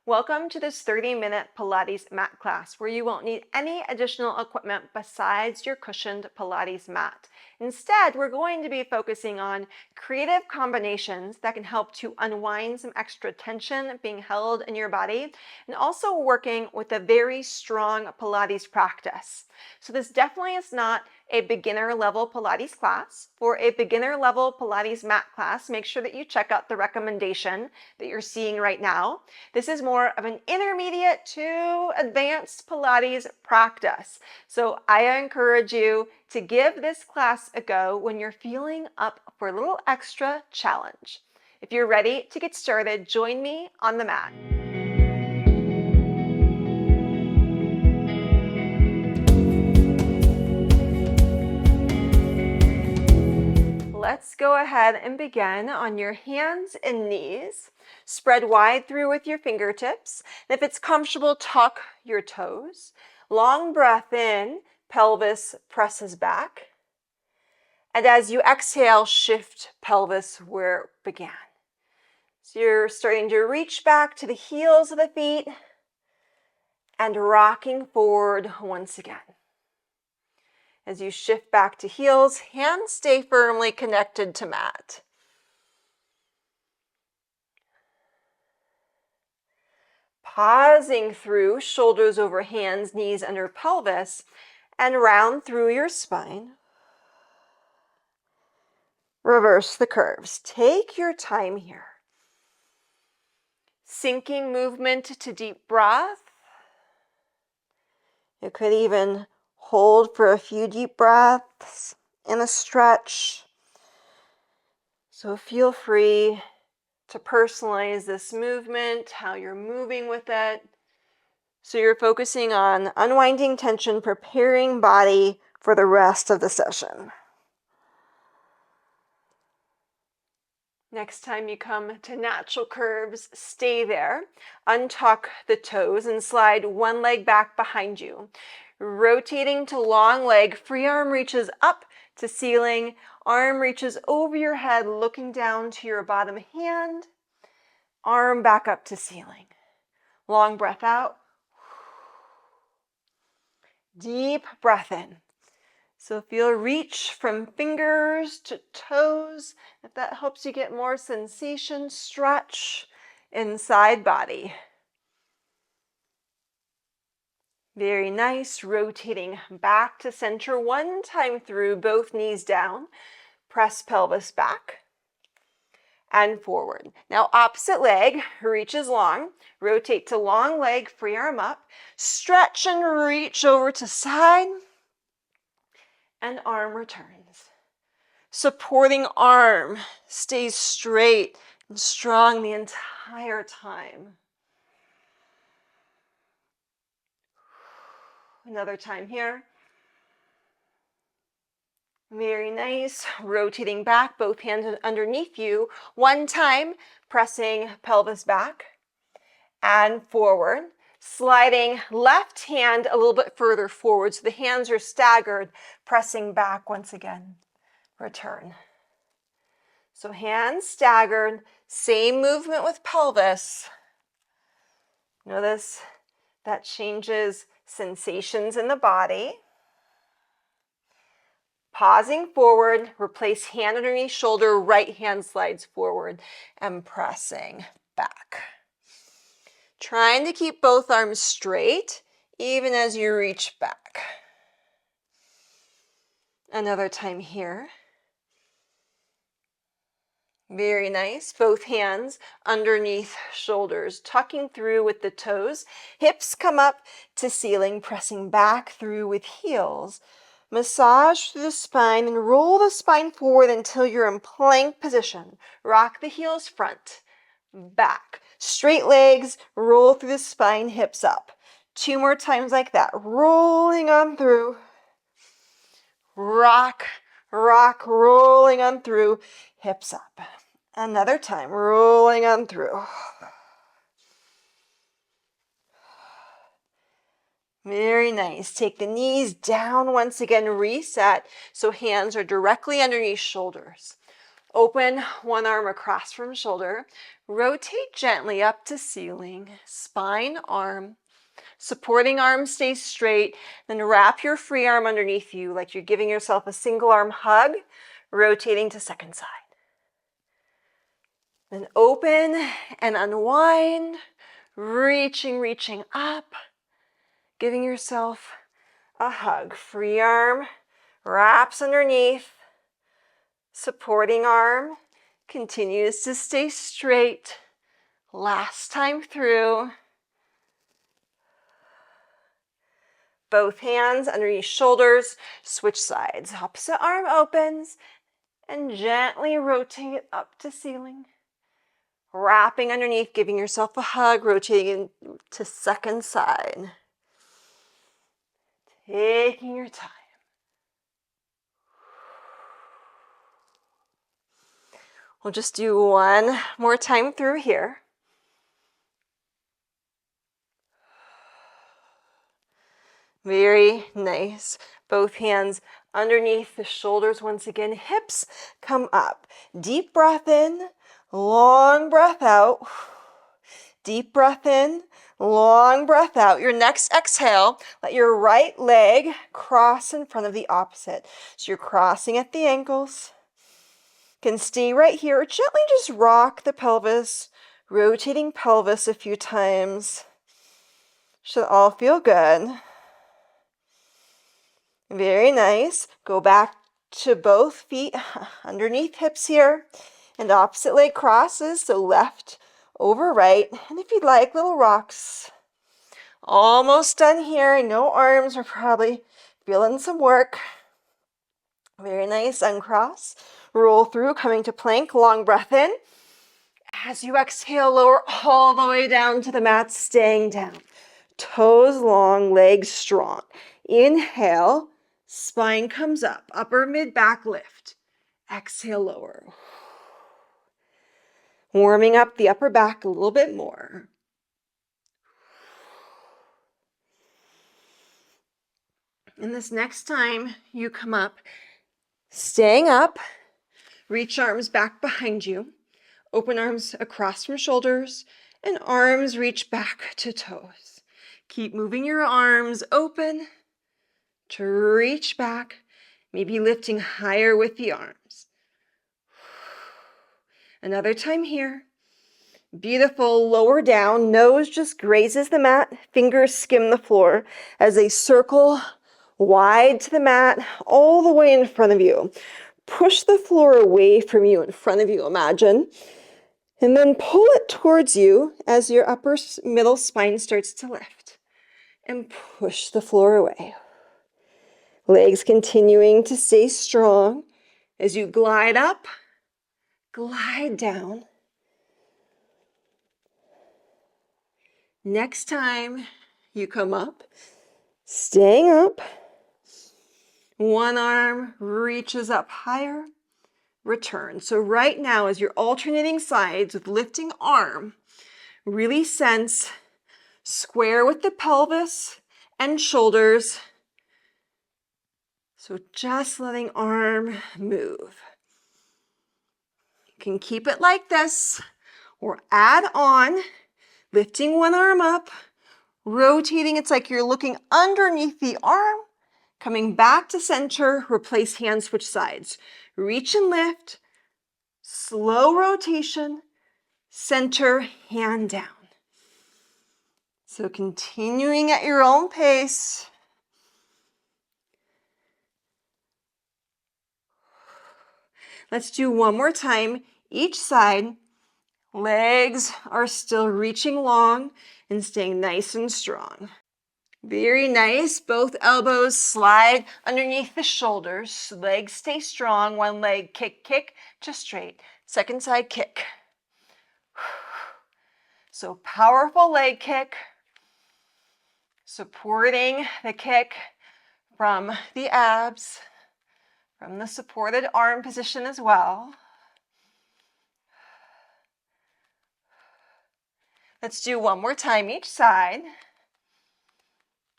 Welcome to this 30-minute Pilates mat class where you won't need any additional equipment besides your cushioned Pilates mat. Instead, we're going to be focusing on creative combinations that can help to unwind some extra tension being held in your body and also working with a very strong Pilates practice. So this definitely is not a beginner level Pilates class. For a beginner level Pilates mat class, make sure that you check out the recommendation that you're seeing right now. This is more of an intermediate to advanced Pilates practice. So I encourage you to give this class a go when you're feeling up for a little extra challenge. If you're ready to get started, join me on the mat. Let's go ahead and begin on your hands and knees. Spread wide through with your fingertips. And if it's comfortable, tuck your toes. Long breath in, pelvis presses back. And as you exhale, shift pelvis where it began. So you're starting to reach back to the heels of the feet and rocking forward once again. As you shift back to heels, hands stay firmly connected to mat. Pausing through, shoulders over hands, knees under pelvis, and round through your spine. Reverse the curves. Take your time here. Sinking movement to deep breath. You could even hold for a few deep breaths in a stretch. So feel free to personalize this movement, how you're moving with it. So you're focusing on unwinding tension, preparing body for the rest of the session. Next time you come to natural curves, stay there. Untuck the toes and slide one leg back behind you. Rotating to long leg, free arm reaches up to ceiling, arm reaches over your head, looking down to your bottom hand, arm back up to ceiling. Long breath out. Deep breath in. So feel reach from fingers to toes. If that helps you get more sensation, stretch inside body. Very nice. Rotating back to center one time through, both knees down. Press pelvis back and forward. Now opposite leg reaches long. Rotate to long leg, free arm up. Stretch and reach over to side. And arm returns. Supporting arm stays straight and strong the entire time. Another time here. Very nice. Rotating back, both hands underneath you. One time, pressing pelvis back and forward. Sliding left hand a little bit further forward so the hands are staggered, pressing back once again. Return. So hands staggered, same movement with pelvis. Notice that changes sensations in the body. Pausing forward, replace hand underneath shoulder, right hand slides forward and pressing back. Trying to keep both arms straight, even as you reach back. Another time here. Very nice. Both hands underneath shoulders, tucking through with the toes. Hips come up to ceiling, pressing back through with heels. Massage through the spine and roll the spine forward until you're in plank position. Rock the heels front, back. Straight legs, roll through the spine, hips up. 2 more times like that. Rolling on through. Rock, rock, rolling on through, hips up. Another time, rolling on through. Very nice. Take the knees down once again, reset so hands are directly underneath shoulders. Open one arm across from shoulder. Rotate gently up to ceiling. Spine, arm. Supporting arm stays straight. Then wrap your free arm underneath you like you're giving yourself a single arm hug. Rotating to second side. Then open and unwind. Reaching up. Giving yourself a hug. Free arm wraps underneath. Supporting arm continues to stay straight. Last time through. Both hands underneath shoulders. Switch sides. Opposite arm opens and gently rotate it up to ceiling. Wrapping underneath, giving yourself a hug, rotating to second side. Taking your time. We'll just do one more time through here. Very nice. Both hands underneath the shoulders once again. Hips come up. Deep breath in, long breath out. Deep breath in, long breath out. Your next exhale, let your right leg cross in front of the opposite. So you're crossing at the ankles. Can stay right here. Gently just rock the pelvis, rotating pelvis a few times. Should all feel good. Very nice. Go back to both feet underneath hips here. And opposite leg crosses, so left over right. And if you'd like, little rocks. Almost done here. I know arms are probably feeling some work. Very nice. Uncross. Roll through, coming to plank. Long breath in. As you exhale, lower all the way down to the mat, staying down. Toes long, legs strong. Inhale, spine comes up. Upper mid-back lift. Exhale, lower. Warming up the upper back a little bit more. And this next time you come up, staying up, reach arms back behind you, open arms across from shoulders, and arms reach back to toes. Keep moving your arms open to reach back, maybe lifting higher with the arms. Another time here. Beautiful, lower down, nose just grazes the mat, fingers skim the floor as they circle wide to the mat, all the way in front of you. Push the floor away from you, in front of you, imagine. And then pull it towards you as your upper middle spine starts to lift. And push the floor away. Legs continuing to stay strong as you glide up, glide down. Next time you come up, staying up, one arm reaches up higher, return. So right now, as you're alternating sides with lifting arm, really sense square with the pelvis and shoulders. So just letting arm move. You can keep it like this or add on, lifting one arm up, rotating. It's like you're looking underneath the arm, coming back to center, replace hands, switch sides. Reach and lift, slow rotation, center, hand down. So continuing at your own pace. Let's do one more time, each side. Legs are still reaching long and staying nice and strong. Very nice. Both elbows slide underneath the shoulders. Legs stay strong. One leg kick, kick to straight. Second side kick. So powerful leg kick. Supporting the kick from the abs, from the supported arm position as well. Let's do one more time each side.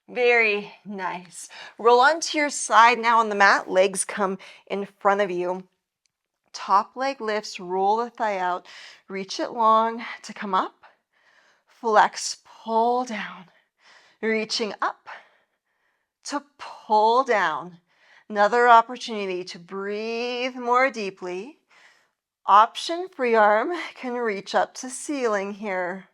Very nice. Roll onto your side now on the mat. Legs come in front of you. top leg lifts, roll the thigh out, reach it long to come up, flex, pull down, reaching up to pull down. Another opportunity to breathe more deeply. Option free arm can reach up to ceiling here.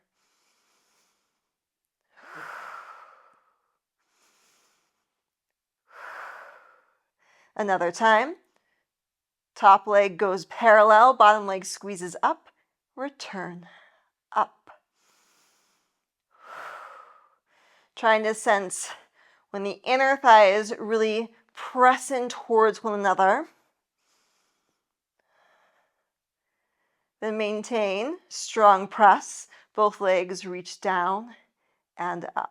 Another time. Top leg goes parallel, bottom leg squeezes up, return, up. Trying to sense when the inner thighs really press in towards one another. Then maintain strong press. Both legs reach down and up.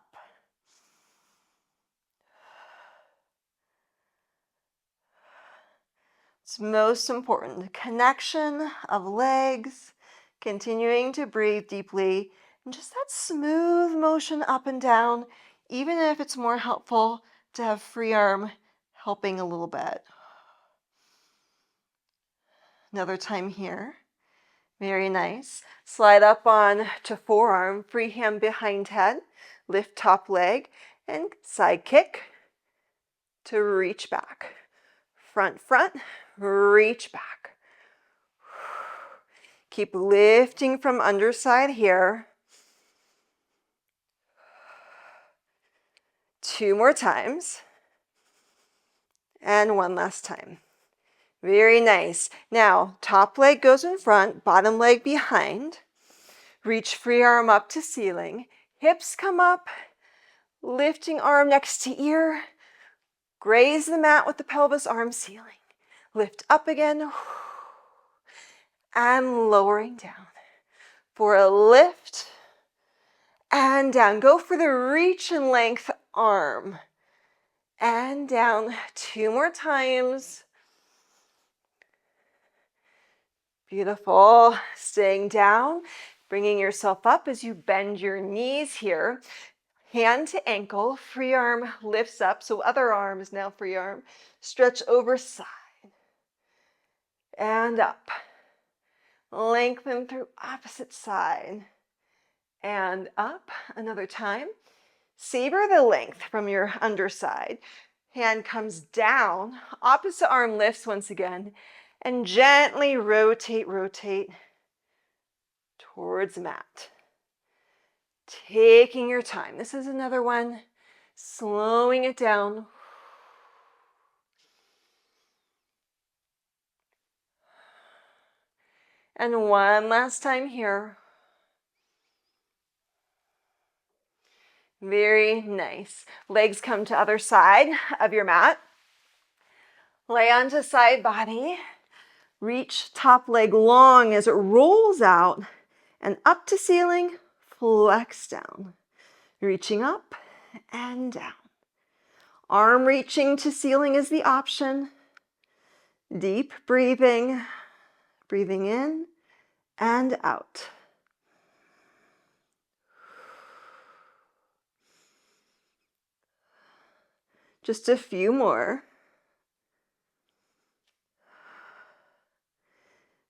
It's most important, connection of legs, continuing to breathe deeply, and just that smooth motion up and down, even if it's more helpful to have free arm helping a little bit. Another time here. Very nice. Slide up on to forearm, free hand behind head, lift top leg, and side kick to reach back. Front, reach back. Keep lifting from underside here. 2 more times. And 1 last time. Very nice. Now, top leg goes in front, bottom leg behind. Reach free arm up to ceiling. Hips come up, lifting arm next to ear. Graze the mat with the pelvis, arm ceiling. Lift up again. And lowering down. For a lift and down. Go for the reach and length arm. And down. 2 more times. Beautiful. Staying down, bringing yourself up as you bend your knees here. Hand to ankle, free arm lifts up, so other arm is now free arm. Stretch over side and up. Lengthen through opposite side and up. Another time. Savor the length from your underside. Hand comes down, opposite arm lifts once again, and gently rotate towards the mat. Taking your time. This is another one. Slowing it down. And 1 last time here. Very nice. Legs come to other side of your mat. Lay onto side body. Reach top leg long as it rolls out and up to ceiling, flex down. Reaching up and down. Arm reaching to ceiling is the option. Deep breathing, breathing in and out. Just a few more.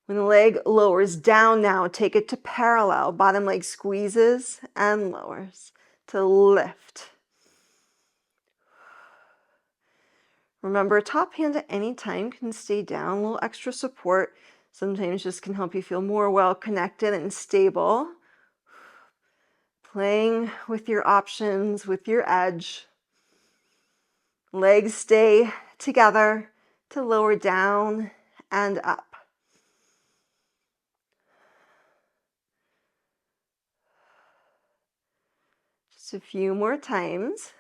When the leg lowers down now, take it to parallel. Bottom leg squeezes and lowers to lift. Remember, top hand at any time can stay down. A little extra support sometimes just can help you feel more well connected and stable. Playing with your options, with your edge. Legs stay together to lower down and up. Just a few more times.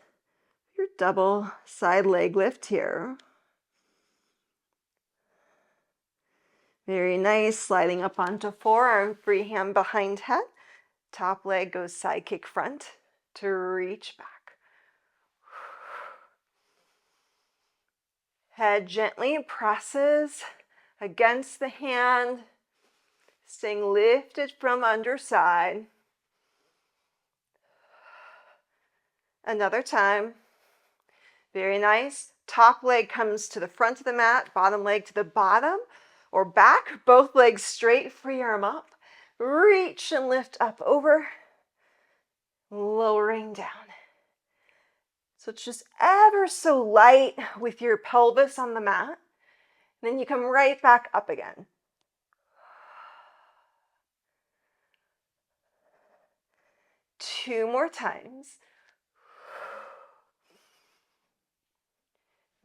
Your double side leg lift here. Very nice. Sliding up onto forearm, free hand behind head. Top leg goes side kick front to reach back. Head gently presses against the hand, staying lifted from underside. Another time. Very nice. Top leg comes to the front of the mat, bottom leg to the bottom. or back, both legs straight, free arm up, reach and lift up over, lowering down. So it's just ever so light with your pelvis on the mat. Then you come right back up again. Two more times.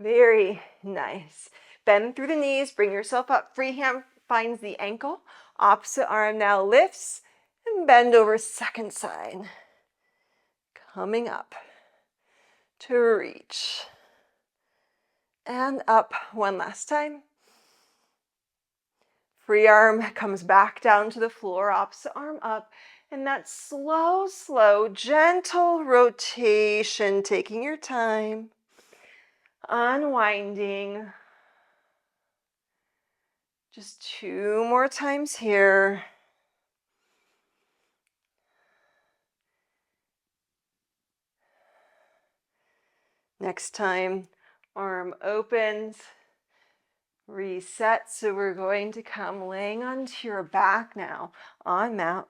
Very nice. Bend through the knees, bring yourself up. Free hand finds the ankle. Opposite arm now lifts and bend over second side. Coming up to reach. And up one last time. Free arm comes back down to the floor, opposite arm up. And that slow, gentle rotation, taking your time. Unwinding. Just two more times here. Next time, arm opens, reset. So we're going to come laying onto your back now on mat.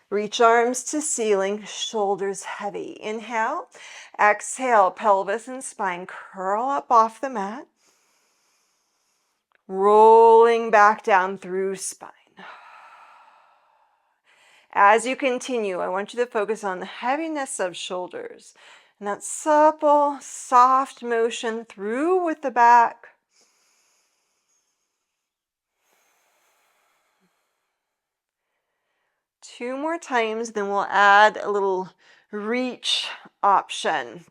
Reach arms to ceiling, shoulders heavy. Inhale, exhale, pelvis and spine curl up off the mat. Rolling back down through spine. As you continue, I want you to focus on the heaviness of shoulders and that supple, soft motion through with the back. Two more times, then we'll add a little reach option.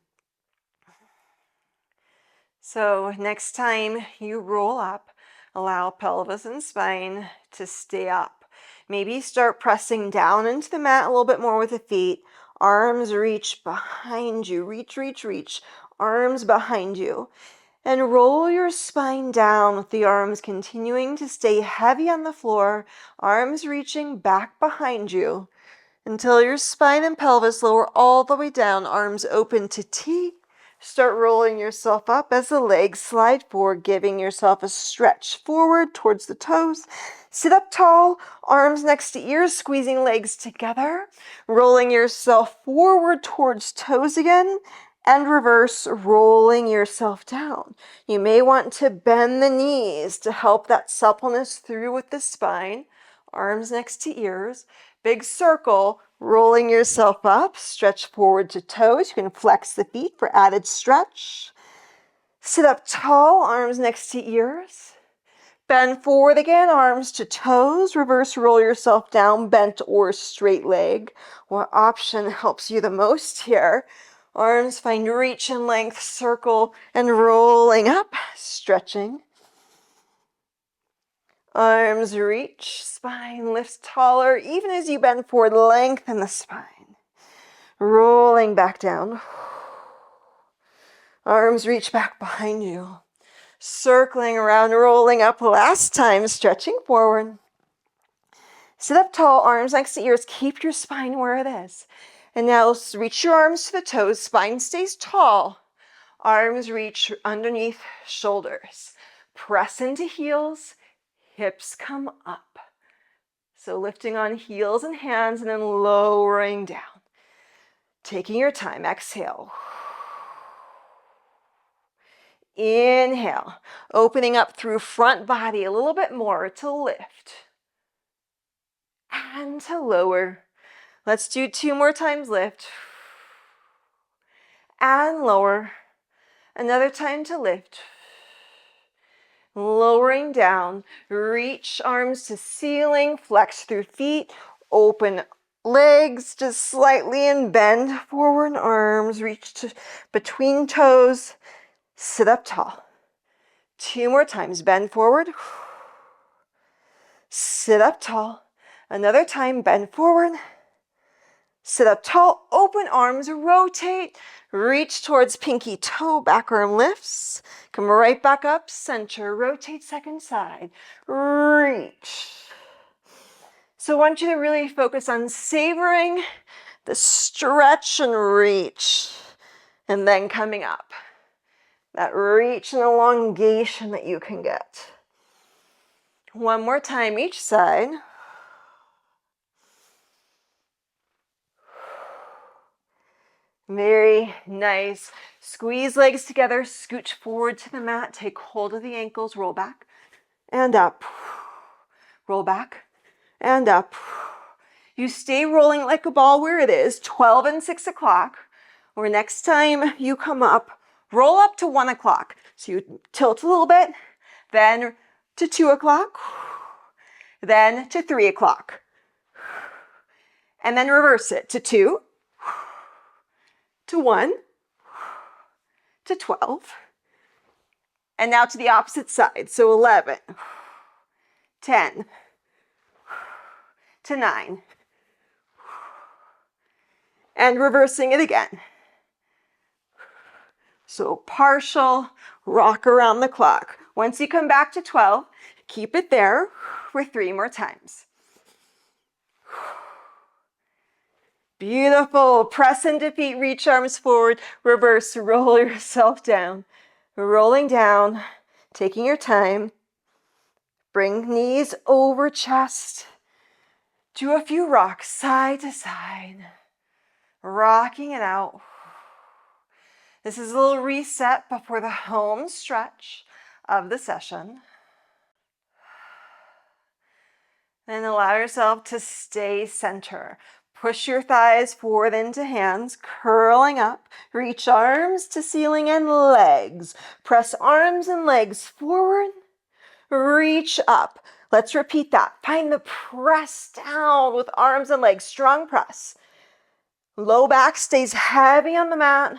So next time you roll up, allow pelvis and spine to stay up. Maybe start pressing down into the mat a little bit more with the feet. Arms reach behind you. Reach, reach, reach. Arms behind you. And roll your spine down with the arms continuing to stay heavy on the floor. Arms reaching back behind you until your spine and pelvis lower all the way down. Arms open to T. Start rolling yourself up as the legs slide forward, giving yourself a stretch forward towards the toes. Sit up tall, arms next to ears, squeezing legs together, rolling yourself forward towards toes again, and reverse, rolling yourself down. You may want to bend the knees to help that suppleness through with the spine. Arms next to ears, big circle, rolling yourself up, stretch forward to toes. You can flex the feet for added stretch. Sit up tall, arms next to ears. Bend forward again, arms to toes. Reverse roll yourself down, bent or straight leg. What option helps you the most here? Arms find reach and length, circle, and rolling up, stretching. Arms reach, spine lifts taller, even as you bend forward, lengthen the spine. Rolling back down. Arms reach back behind you. Circling around, rolling up last time, stretching forward. Sit up tall, arms next to ears. Keep your spine where it is. And now reach your arms to the toes. Spine stays tall. Arms reach underneath shoulders. Press into heels. Hips come up. So lifting on heels and hands and then lowering down. Taking your time. Exhale. Inhale. Opening up through front body a little bit more to lift. And to lower. Let's do two more times. Lift. And lower. Another time to lift. Lowering down. Reach arms to ceiling. Flex through feet. Open legs just slightly and bend forward. Arms reach to between toes. Sit up tall. Two more times. Bend forward. Sit up tall. Another time. Bend forward. Sit up tall. Open arms. Rotate. Reach towards pinky toe. Back arm lifts. Come right back up. Center. Rotate second side. Reach. So I want you to really focus on savoring the stretch and reach. And then coming up. That reach and elongation that you can get. One more time each side. Very nice. Squeeze legs together, scooch forward to the mat, take hold of the ankles, roll back and up. Roll back and up. You stay rolling like a ball where it is, 12 and 6 o'clock, or next time you come up, roll up to 1 o'clock. So you tilt a little bit, then to 2 o'clock, then to 3 o'clock, and then reverse it to 2, to 1, to 12, and now to the opposite side. So 11, 10, to 9, and reversing it again. So partial rock around the clock. Once you come back to 12, keep it there for 3 more times. Beautiful. Press into feet, reach arms forward, reverse, roll yourself down. Rolling down, taking your time. Bring knees over chest. Do a few rocks side to side. Rocking it out. This is a little reset before the home stretch of the session. Then allow yourself to stay center. Push your thighs forward into hands, curling up. Reach arms to ceiling and legs. Press arms and legs forward. Reach up. Let's repeat that. Find the press down with arms and legs. Strong press. Low back stays heavy on the mat.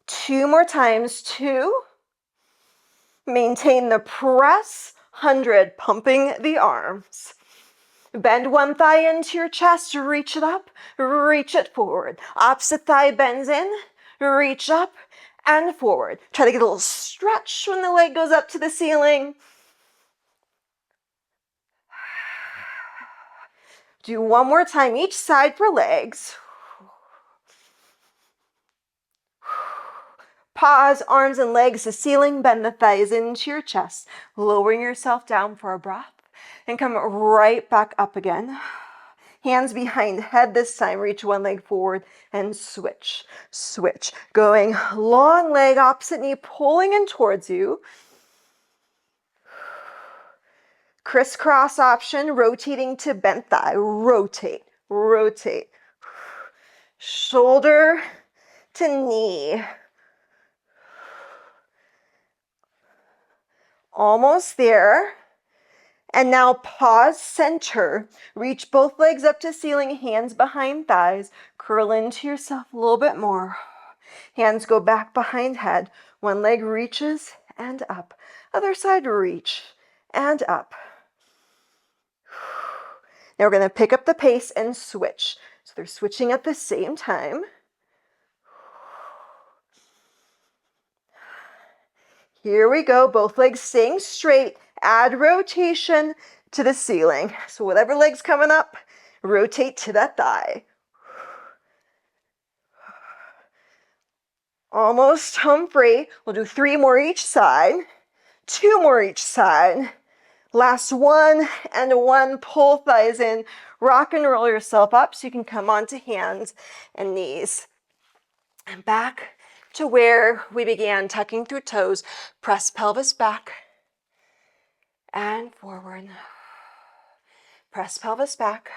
2 more times. 2. Maintain the press. 100, pumping the arms. Bend one thigh into your chest, reach it up, reach it forward. Opposite thigh bends in, reach up and forward. Try to get a little stretch when the leg goes up to the ceiling. Do one more time each side for legs. Pause, arms and legs to ceiling, bend the thighs into your chest, lowering yourself down for a breath, and come right back up again. Hands behind head this time, reach one leg forward and switch, switch. Going long leg, opposite knee, pulling in towards you. Crisscross option, rotating to bent thigh, rotate, rotate. Shoulder to knee. Almost there. And now pause, center. Reach both legs up to ceiling, hands behind thighs. Curl into yourself a little bit more. Hands go back behind head. One leg reaches and up. Other side, reach and up. Now we're going to pick up the pace and switch. So they're switching at the same time. Here we go, both legs staying straight. Add rotation to the ceiling. So whatever leg's coming up, rotate to that thigh. Almost home free. We'll do 3 more each side, 2 more each side. Last 1 and 1. Pull thighs in. Rock and roll yourself up so you can come onto hands and knees. And back to where we began, tucking through toes. Press pelvis back and forward. Press pelvis back.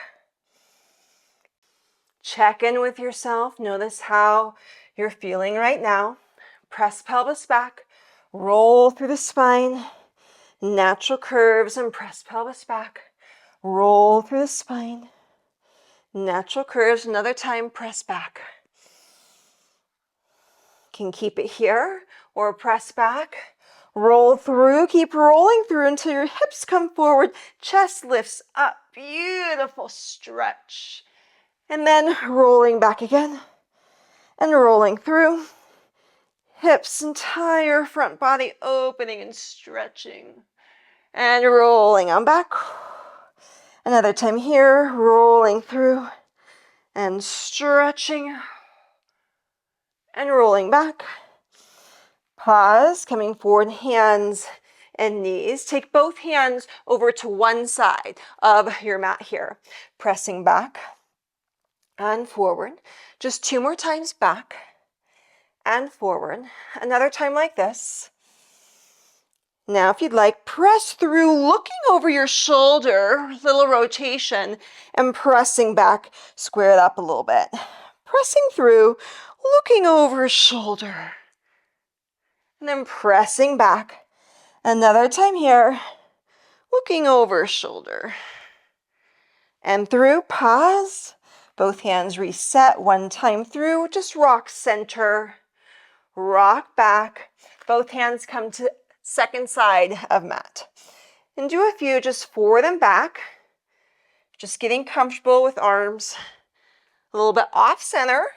Check in with yourself. Notice how you're feeling right now. Press pelvis back. Roll through the spine. Natural curves and press pelvis back. Roll through the spine. Natural curves. Another time, press back. Can keep it here or press back. Roll through. Keep rolling through until your hips come forward. Chest lifts up. Beautiful stretch. And then rolling back again. And rolling through. Hips, entire front body opening and stretching. And rolling on back. Another time here, rolling through and stretching and rolling back. Pause, coming forward, hands and knees. Take both hands over to one side of your mat here. Pressing back and forward. Just 2 more times back and forward. Another time like this. Now, if you'd like, press through, looking over your shoulder, little rotation, and pressing back, square it up a little bit. Pressing through, looking over shoulder, and then pressing back. Another time here, looking over shoulder. And through, pause. Both hands reset, one time through, just rock center, rock back. Both hands come to second side of mat. And do a few just forward and back. Just getting comfortable with arms a little bit off center.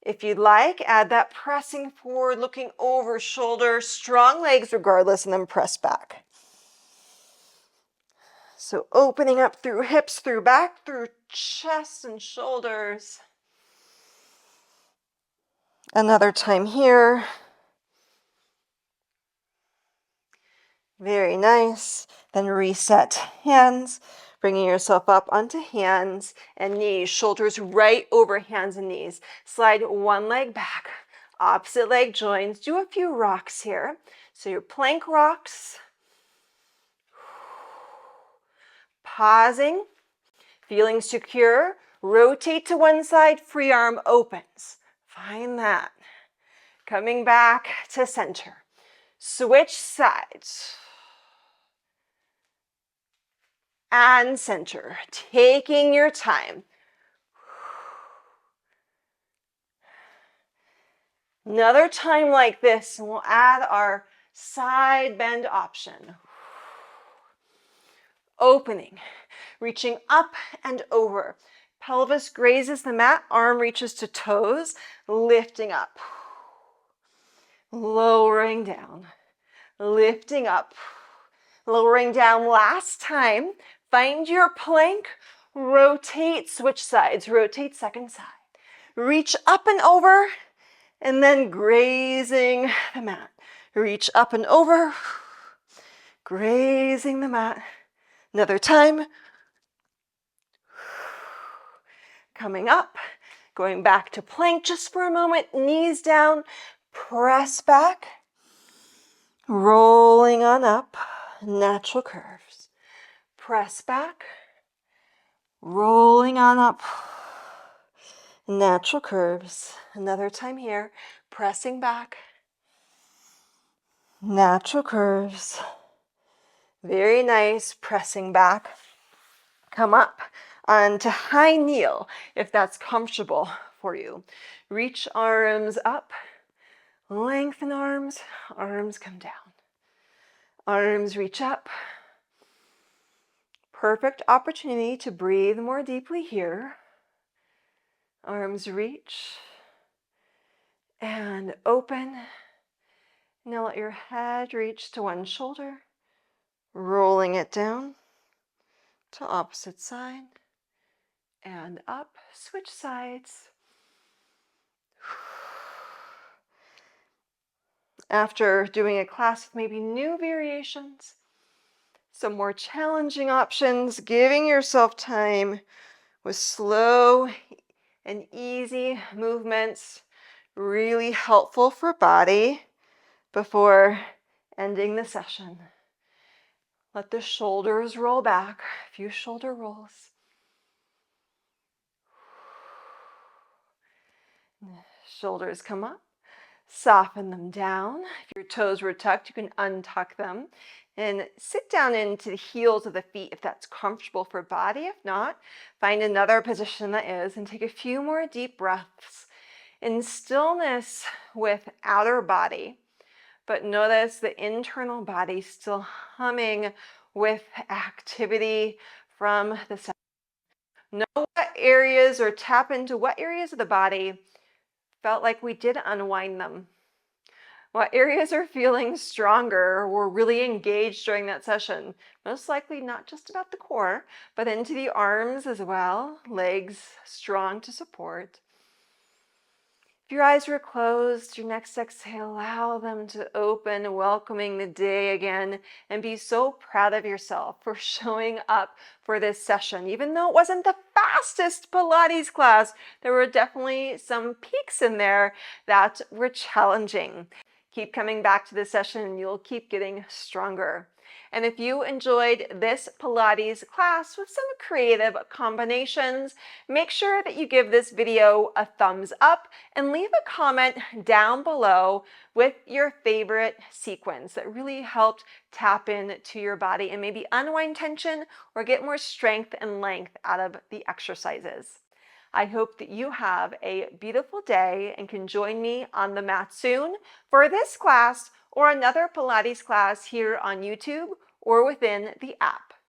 If you'd like, add that pressing forward, looking over shoulder, strong legs regardless, and then press back. So opening up through hips, through back, through chest and shoulders. Another time here. Very nice. Then reset hands, bringing yourself up onto hands and knees, shoulders right over hands and knees. Slide one leg back, opposite leg joins. Do a few rocks here. So your plank rocks. Pausing, feeling secure. Rotate to one side, free arm opens. Find that. Coming back to center. Switch sides. And center, taking your time. Another time like this, and we'll add our side bend option. Opening, reaching up and over. Pelvis grazes the mat, arm reaches to toes, lifting up. Lowering down, lifting up. Lowering down last time. Find your plank, rotate, switch sides, rotate second side. Reach up and over, and then grazing the mat. Reach up and over, grazing the mat. Another time. Coming up, going back to plank just for a moment, knees down, press back, rolling on up, natural curves. Press back, rolling on up, natural curves. Another time here, pressing back, natural curves. Very nice, pressing back. Come up onto high kneel if that's comfortable for you. Reach arms up, lengthen arms, arms come down. Arms reach up. Perfect opportunity to breathe more deeply here. Arms reach and open. Now let your head reach to one shoulder, rolling it down to opposite side and up. Switch sides. After doing a class with maybe new variations, some more challenging options, giving yourself time with slow and easy movements, really helpful for body before ending the session. Let the shoulders roll back, a few shoulder rolls. Shoulders come up, soften them down. If your toes were tucked, you can untuck them and sit down into the heels of the feet if that's comfortable for body. If not, find another position that is, and take a few more deep breaths in stillness with outer body. But notice the internal body still humming with activity from the session. Know what areas, or tap into what areas of the body felt like we did unwind them. What areas are feeling stronger or were really engaged during that session? Most likely not just about the core, but into the arms as well. Legs strong to support. If your eyes were closed, your next exhale, allow them to open, welcoming the day again, and be so proud of yourself for showing up for this session. Even though it wasn't the fastest Pilates class, there were definitely some peaks in there that were challenging. Keep coming back to this session and you'll keep getting stronger. And if you enjoyed this Pilates class with some creative combinations, make sure that you give this video a thumbs up and leave a comment down below with your favorite sequence that really helped tap into your body and maybe unwind tension or get more strength and length out of the exercises. I hope that you have a beautiful day and can join me on the mat soon for this class or another Pilates class here on YouTube or within the app.